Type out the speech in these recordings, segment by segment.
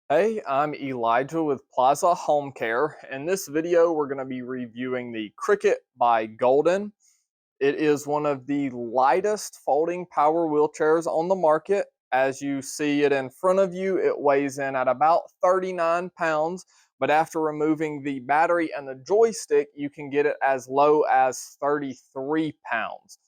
Hey, I'm Elijah with Plaza Home Care. In this video, we're going to be reviewing the Cricket by Golden. It is one of the lightest folding power wheelchairs on the market. As you see it in front of you, it weighs in at about 39 pounds, but after removing the battery and the joystick, you can get it as low as 33 pounds.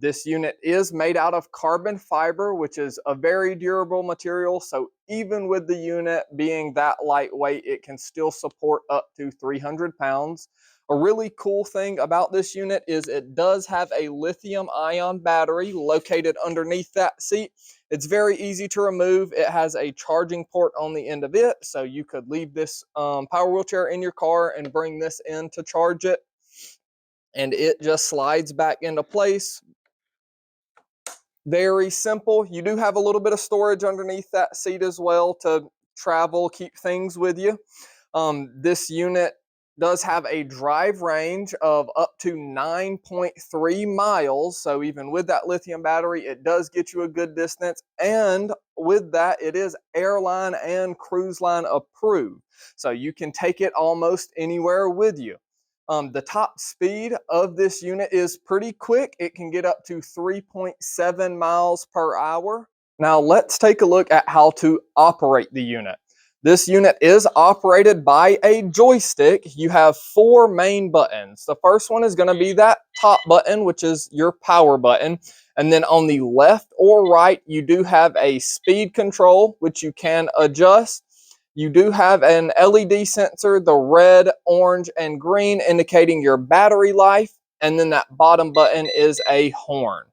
This unit is made out of carbon fiber, which is a very durable material. So even with the unit being that lightweight, it can still support up to 300 pounds. A really cool thing about this unit is it does have a lithium ion battery located underneath that seat. It's very easy to remove. It has a charging port on the end of it, so you could leave this power wheelchair in your car and bring this in to charge it, and it just slides back into place. Very simple. You do have a little bit of storage underneath that seat as well to travel, keep things with you. This unit does have a drive range of up to 9.3 miles. So even with that lithium battery, it does get you a good distance. And with that, it is airline and cruise line approved. So you can take it almost anywhere with you. The top speed of this unit is pretty quick. It can get up to 3.7 miles per hour. Now let's take a look at how to operate the unit. This unit is operated by a joystick. You have four main buttons. The first one is going to be that top button, which is your power button. And then on the left or right, you do have a speed control, which you can adjust. You do have an LED sensor, the red, orange, and green, indicating your battery life. And then that bottom button is a horn.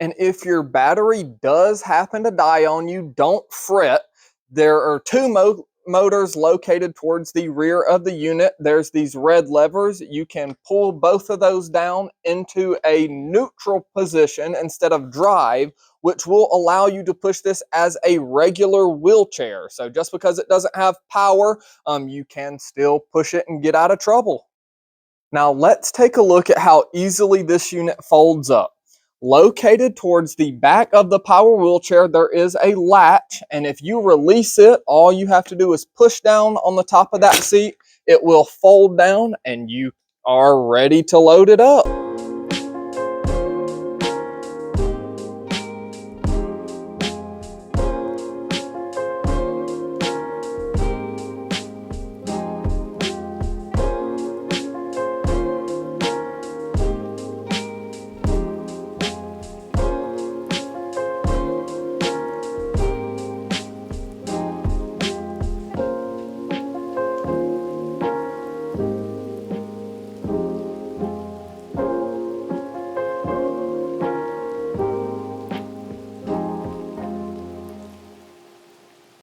And if your battery does happen to die on you, don't fret. There are two motors located towards the rear of the unit. There's these red levers. You can pull both of those down into a neutral position instead of drive, which will allow you to push this as a regular wheelchair. So just because it doesn't have power, you can still push it and get out of trouble. Now let's take a look at how easily this unit folds up. Located towards the back of the power wheelchair, there is a latch, and if you release it, all you have to do is push down on the top of that seat. It will fold down, and you are ready to load it up.